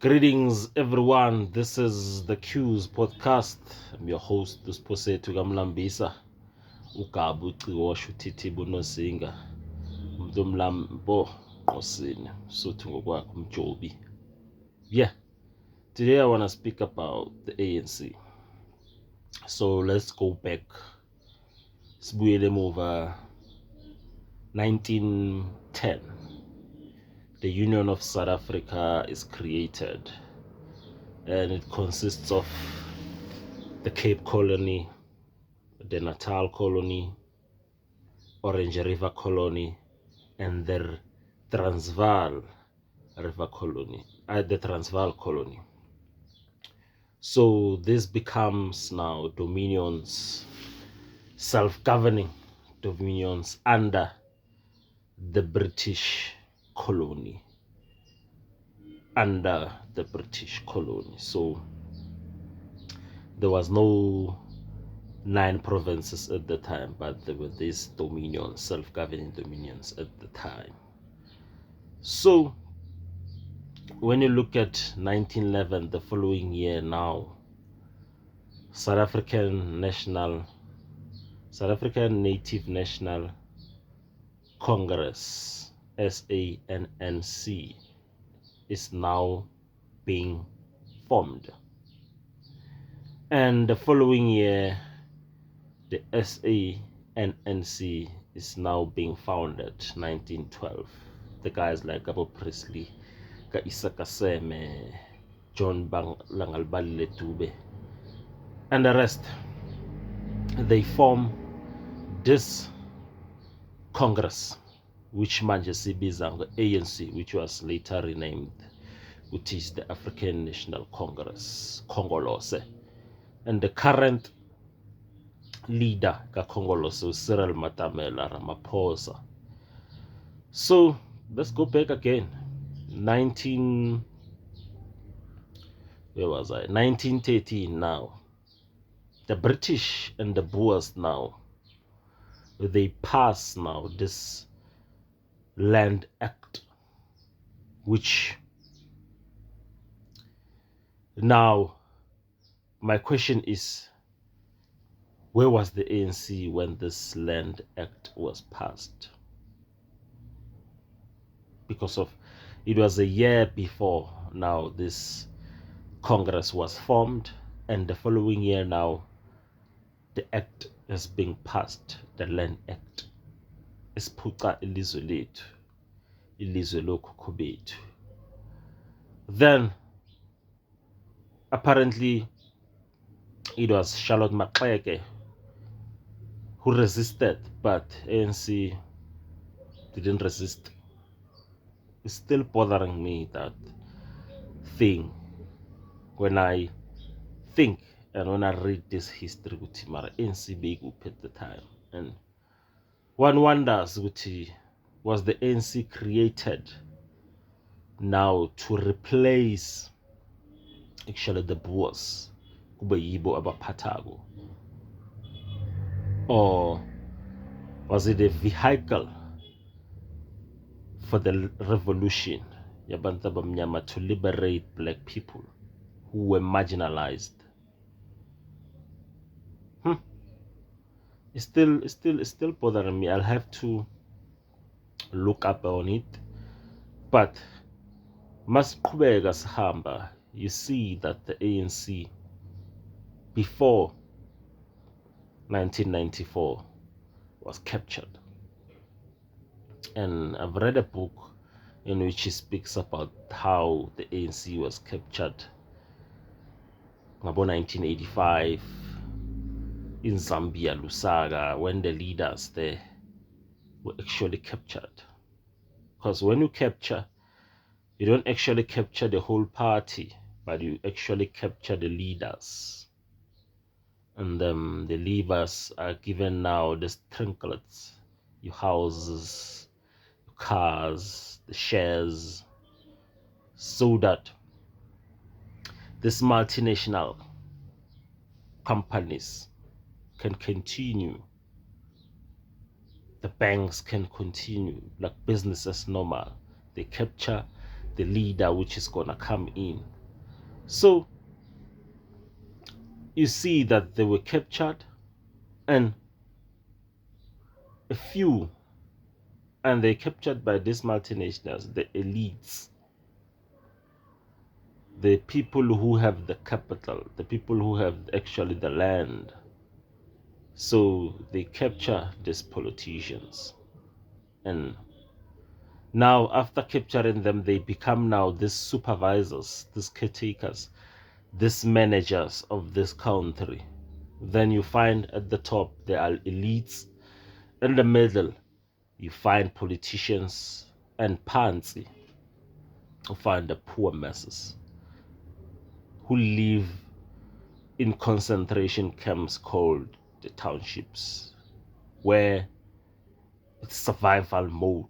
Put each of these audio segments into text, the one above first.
Greetings, everyone. This is the Q's podcast. I'm your host, Dusposetu Gamlambisa. Ugabu Xiwosho Titi Bunosinga. Mdumlambo Osini. Sutu ngokwakho Mjobi. Yeah, today I want to speak about the ANC. So let's go back. Sibuyele over 1910. The Union of South Africa is created, and it consists of the Cape Colony, the Natal Colony, Orange River Colony, and the Transvaal River Colony, the Transvaal Colony. So this becomes now dominions, self-governing dominions under the British colony. So there was no 9 provinces at the time, but there were these dominions, self-governing dominions at the time. So when you look at 1911, the following year now, South African Native National Congress, SANNC, is now being formed. And the following year, the SANNC is now being founded, 1912. The guys like Abu Presley, Ka Isaka Seme, John Langalbali Letube, and the rest. They form this Congress, which manje sibiza ANC, which was later renamed, which is the African National Congress, Congolose. And the current leader ka Congolose, Cyril Matamela Ramaphosa. So let's go back again. 1913 now. The British and the Boers now, they pass now this Land Act, which now my question is, where was the ANC when this Land Act was passed? Because of it was a year before now this Congress was formed, and the following year now the act has been passed, the Land Act. Isiphuca ilizwe lethu, ilizwe lokhokho bethu. Then apparently it was Charlotte Maxeke who resisted, but ANC didn't resist. It's still bothering me, that thing, when I think and when I read this history with Mara ANC big up at the time, and one wonders was the ANC created now to replace actually the Boers, kube yibo abaphathayo, or was it a vehicle for the revolution yabantu abamnyama to liberate black people who were marginalized? It's still bothering me. I'll have to look up on it. But masiqhubeka sihamba, you see that the ANC before 1994 was captured. And I've read a book in which he speaks about how the ANC was captured about 1985 in Zambia, Lusaka, when the leaders there were actually captured. Because when you capture, you don't actually capture the whole party, but you actually capture the leaders. And the leaders are given now the trinkets, your houses, your cars, the shares, so that these multinational companies can continue. The banks can continue like business as normal. They capture the leader which is gonna come in. So you see that they were captured, and a few, and they captured by these multinationals, the elites, the people who have the capital, the people who have actually the land. So they capture these politicians, and now after capturing them, they become now these supervisors, these caretakers, these managers of this country. Then you find at the top there are elites, in the middle you find politicians, and pansi, you find the poor masses who live in concentration camps called the townships, where it's survival mode,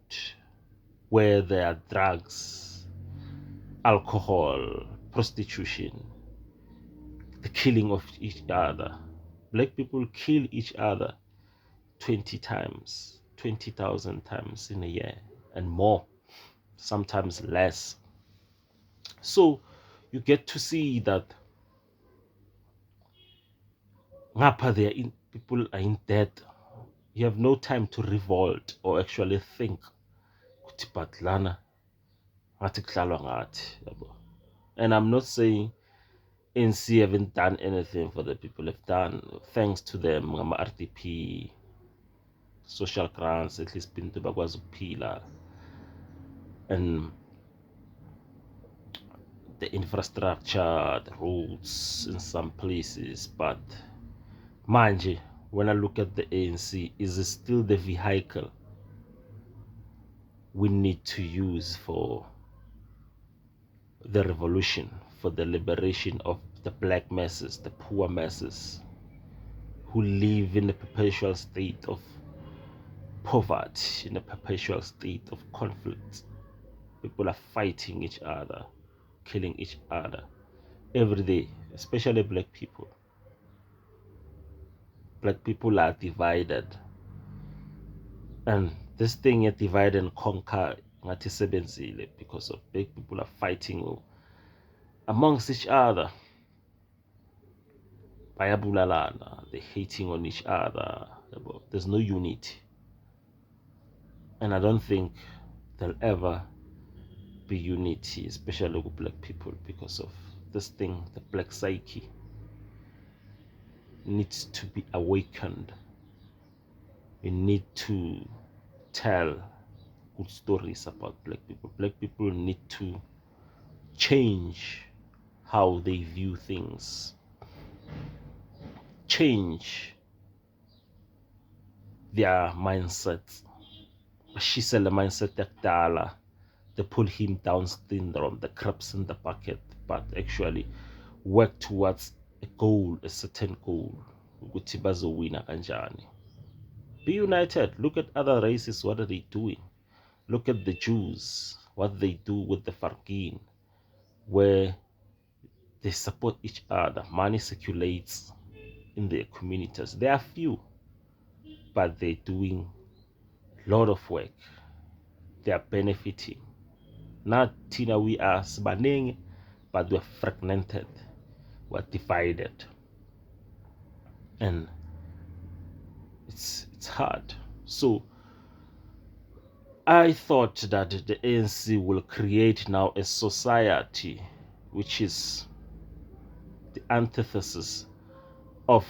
where there are drugs, alcohol, prostitution, the killing of each other. Black people kill each other 20 times, 20,000 times in a year and more, sometimes less. So you get to see that ngapha there in, people are in debt. You have no time to revolt or actually think ukuthi but lana ngathi kudlalwa ngathi, yabo. And I'm not saying ANC haven't done anything for the people. Have done, thanks to them, ngama RDP, social grants, at least pinto bakwazi ukuphila, and the infrastructure, the roads in some places. But manje, when I look at the ANC, is it still the vehicle we need to use for the revolution, for the liberation of the black masses, the poor masses who live in a perpetual state of poverty, in a perpetual state of conflict. People are fighting each other, killing each other every day, especially black people. Black people are divided, and this thing is divide and conquer ngathi sebenzile, because of black people are fighting amongst each other. Bayabulalana, they're hating on each other. There's no unity. And I don't think there'll ever be unity, especially with black people, because of this thing. The black psyche needs to be awakened. We need to tell good stories about black people. Black people need to change how they view things, change their mindsets. Bashisele mindset yakudala, the pull him down syndrome, the crabs in the bucket, but actually work towards a goal, a certain goal. Ukuthi bazowina kanjani. Be united. Look at other races, what are they doing? Look at the Jews, what they do with the Fargin, where they support each other. Money circulates in their communities. There are few, but they're doing a lot of work. They are benefiting. Not Tina, we are sbaning, but we're fragmented, we're divided. And it's hard. So I thought that the ANC will create now a society which is the antithesis of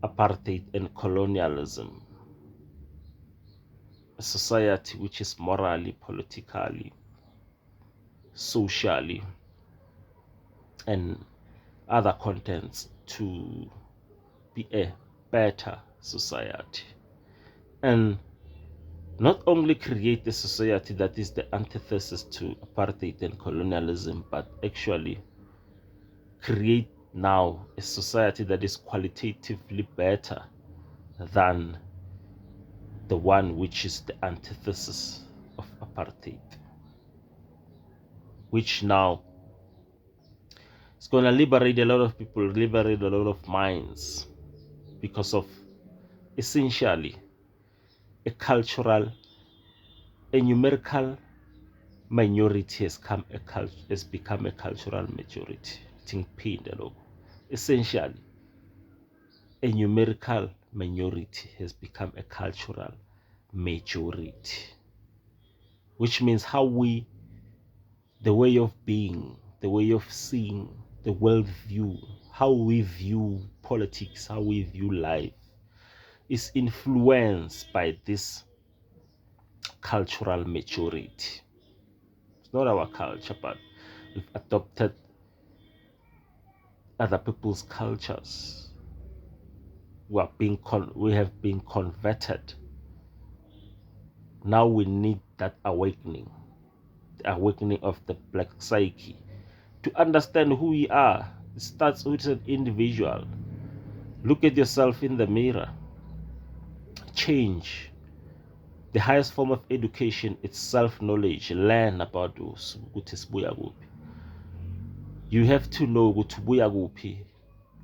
apartheid and colonialism. A society which is morally, politically, socially, and other contents to be a better society. And not only create a society that is the antithesis to apartheid and colonialism, but actually create now a society that is qualitatively better than the one which is the antithesis of apartheid, which now is going to liberate a lot of people, liberate a lot of minds, because of essentially a cultural, a numerical minority has become a cultural majority. Essentially, a numerical minority has become a cultural majority, which means the way of being, the way of seeing, the world view, how we view politics, how we view life, is influenced by this cultural majority. It's not our culture, but we've adopted other people's cultures. We have been converted. Now we need that awakening, the awakening of the black psyche, to understand who we are. It starts with an individual. Look at yourself in the mirror. Change. The highest form of education is self-knowledge. Learn about those. You have to know ukuthi.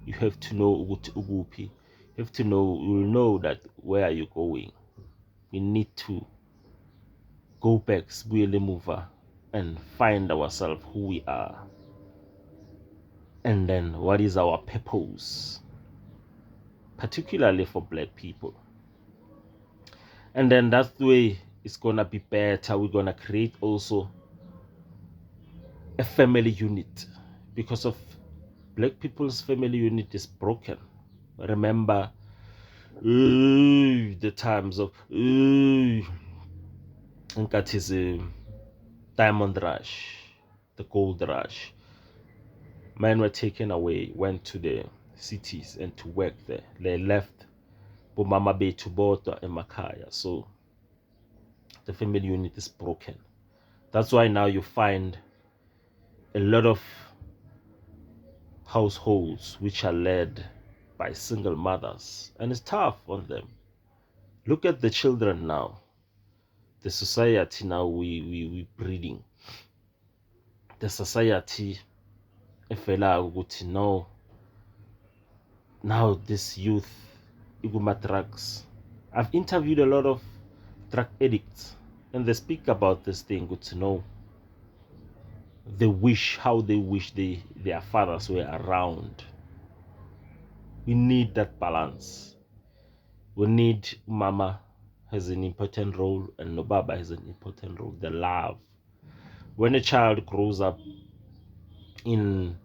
You have to know ukuthi ukuphi. You have to know, you'll know that where are you going. We need to go back, mover, and find ourselves who we are. And then what is our purpose, particularly for black people. And then that way it's gonna be better. We're gonna create also a family unit, because of black people's family unit is broken. Remember the times of that is a diamond rush, the gold rush. Men were taken away, went to the cities and to work there. They left Bomama Bay to Bota and Makaya. So the family unit is broken. That's why now you find a lot of households which are led by single mothers, and it's tough on them. Look at the children now. The society now we breeding. The society, if to know now this youth iguma drugs. I've interviewed a lot of drug addicts, and they speak about this thing. Good to know. They wish how they wish their fathers were around. We need that balance. We need mama has an important role and no baba has an important role. The love. When a child grows up in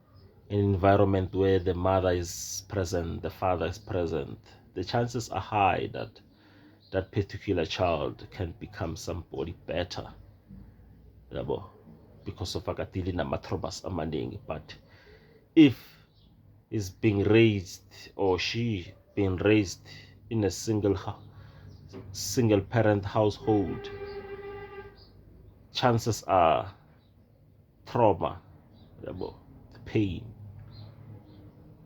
an environment where the mother is present, the father is present, the chances are high that that particular child can become somebody better. Because of akatili na matrobas amaningi. But if is being raised, or she being raised in a single parent household, chances are trauma, pain,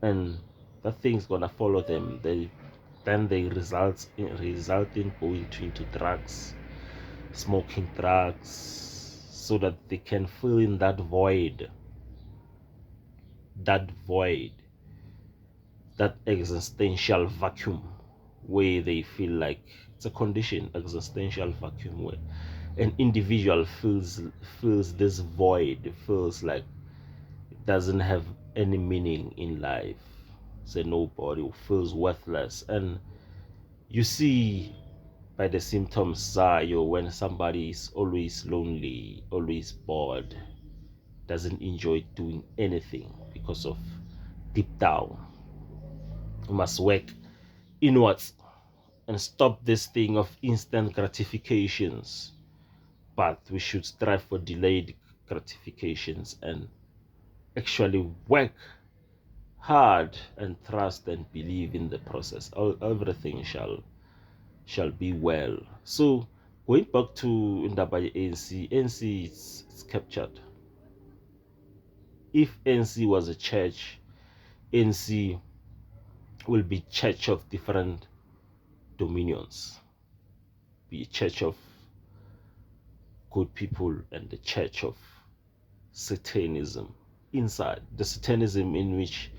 and that thing's gonna follow them. They result in going into drugs, smoking drugs, so that they can fill in that void, that existential vacuum, where they feel like it's a condition, existential vacuum, where an individual feels this void, feels like it doesn't have any meaning in life. It's a nobody who feels worthless. And you see by the symptoms, Zayo, when somebody is always lonely, always bored, doesn't enjoy doing anything, because of deep down we must work inwards and stop this thing of instant gratifications, but we should strive for delayed gratifications and actually work hard and trust and believe in the process. Everything shall be well. So going back to Ndabai ANC is captured. If ANC was a church, ANC will be church of different dominions. Be a church of good people and the church of Satanism. Inside the Satanism, in which,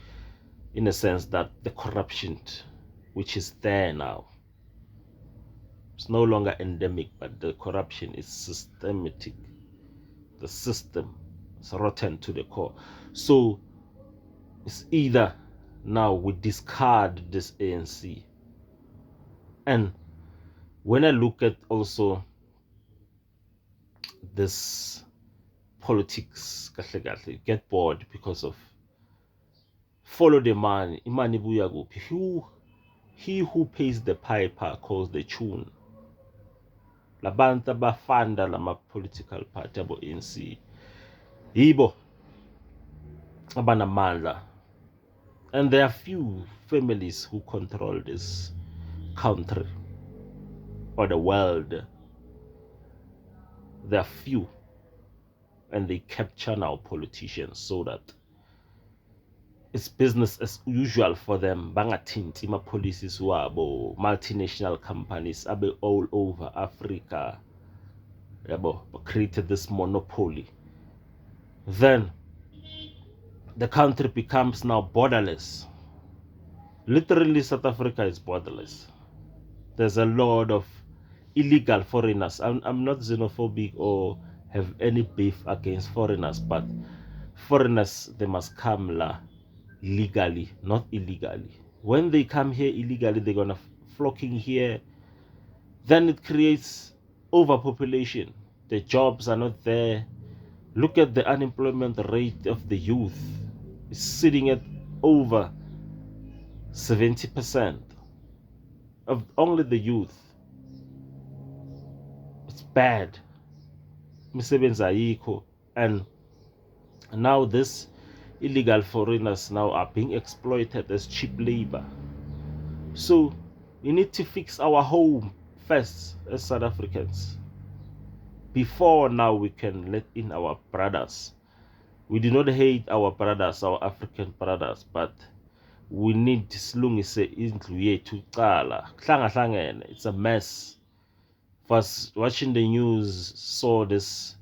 in a sense, that the corruption which is there now, it's no longer endemic, but the corruption is systematic. The system is rotten to the core. So it's either now we discard this ANC. And when I look at also this politics, get bored because of follow the money. Imani ibuya kuphi? He who pays the piper calls the tune. Labantu abafanda lama political party abo ANC yibo abanamandla, and there are few families who control this country or the world. There are few, and they capture now politicians so that it's business as usual for them. Bangathinti ima policies wabo, multinational companies abe all over Africa, yabo, created this monopoly. Then the country becomes now borderless. Literally, South Africa is borderless. There's a lot of illegal foreigners. I'm not xenophobic or have any beef against foreigners, but foreigners, they must come legally, not illegally. When they come here illegally, they're gonna flocking here. Then it creates overpopulation. The jobs are not there. Look at the unemployment rate of the youth. It's sitting at over 70% of only the youth. It's bad. Misebenzi ayikho. And now this illegal foreigners now are being exploited as cheap labor. So we need to fix our home first as South Africans. Before now we can let in our brothers. We do not hate our brothers, our African brothers, but we need silungise indlu yethu kuqala. Hlangene, it's a mess. Was watching the news, saw this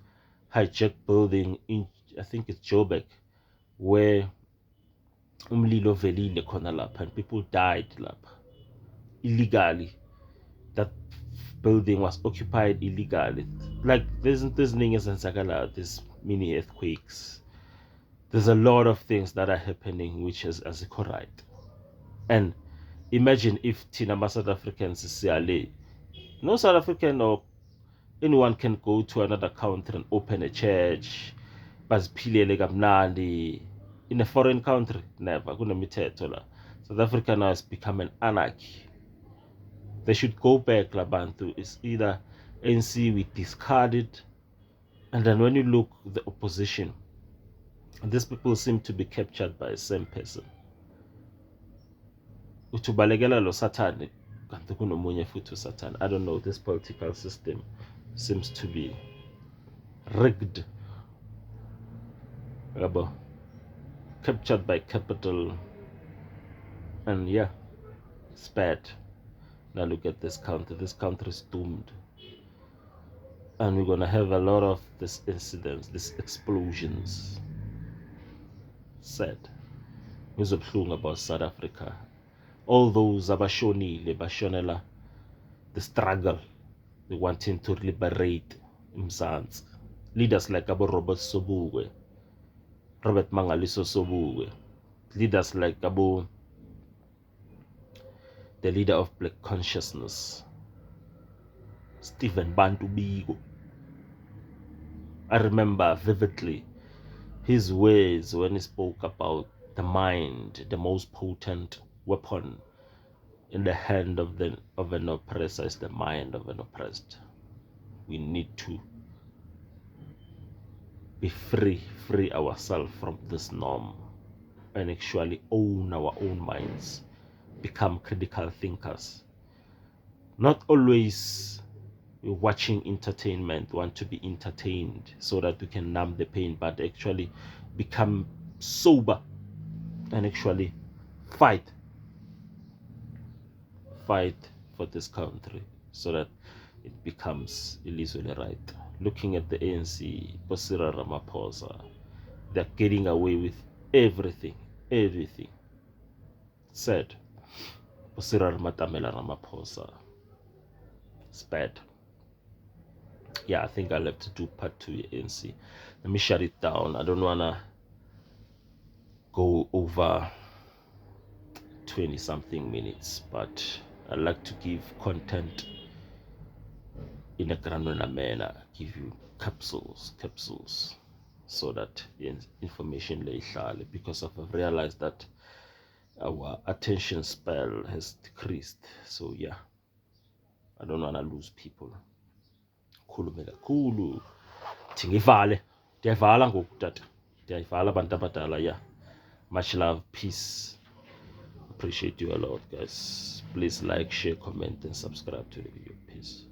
hijacked building in, I think it's Joburg, where umlilo velile khona lapha and people died lapha illegally. That building was occupied illegally. Like there's these mini earthquakes. There's a lot of things that are happening which is as correct. And imagine if Tinamba South Africans is no South African or anyone can go to another country and open a church. Baziphilele kamnandi. In a foreign country, never. Kunemithetho la. South Africa now has become an anarchy. They should go back, Labantu. It's either ANC we discard it, and then when you look at the opposition, these people seem to be captured by the same person. Utubalekela lo Satan, kanti kunomunye futhi Satan. I don't know. This political system seems to be rigged. Captured by capital, and yeah, it's bad. Now look at this country. This country is doomed. And we're gonna have a lot of these incidents, these explosions. Sad. Ngizobuhlungu about South Africa. All those bashonela the struggle, they wanting to liberate Mzansi. Leaders like Robert Mangaliso Sobukwe. Leaders like the leader of Black Consciousness, Stephen Bantu Biko. I remember vividly his words when he spoke about the mind, the most potent weapon in the hand of an oppressor is the mind of an oppressed. We need to be free ourselves from this norm and actually own our own minds, become critical thinkers. Not always watching entertainment, want to be entertained so that we can numb the pain, but actually become sober and actually fight for this country so that it becomes illegally right. Looking at the ANC, Bosira Ramaphosa, they're getting away with everything. Sad. Bosira Matamela Ramaphosa. It's bad. yeah, I think I'll have to do part 2 ANC. Let me shut it down. I don't wanna go over 20 something minutes, but I like to give content in a granular manner, give you capsules, so that information lay ihlale, because I've realized that our attention span has decreased. So yeah, I don't want to lose people. Khulume kakhulu thi ngivale, ndiyayivala ngoku tata, ndiyayivala abantu abadala. Yeah, much love, peace, appreciate you a lot, guys. Please like, share, comment and subscribe to the video. Peace.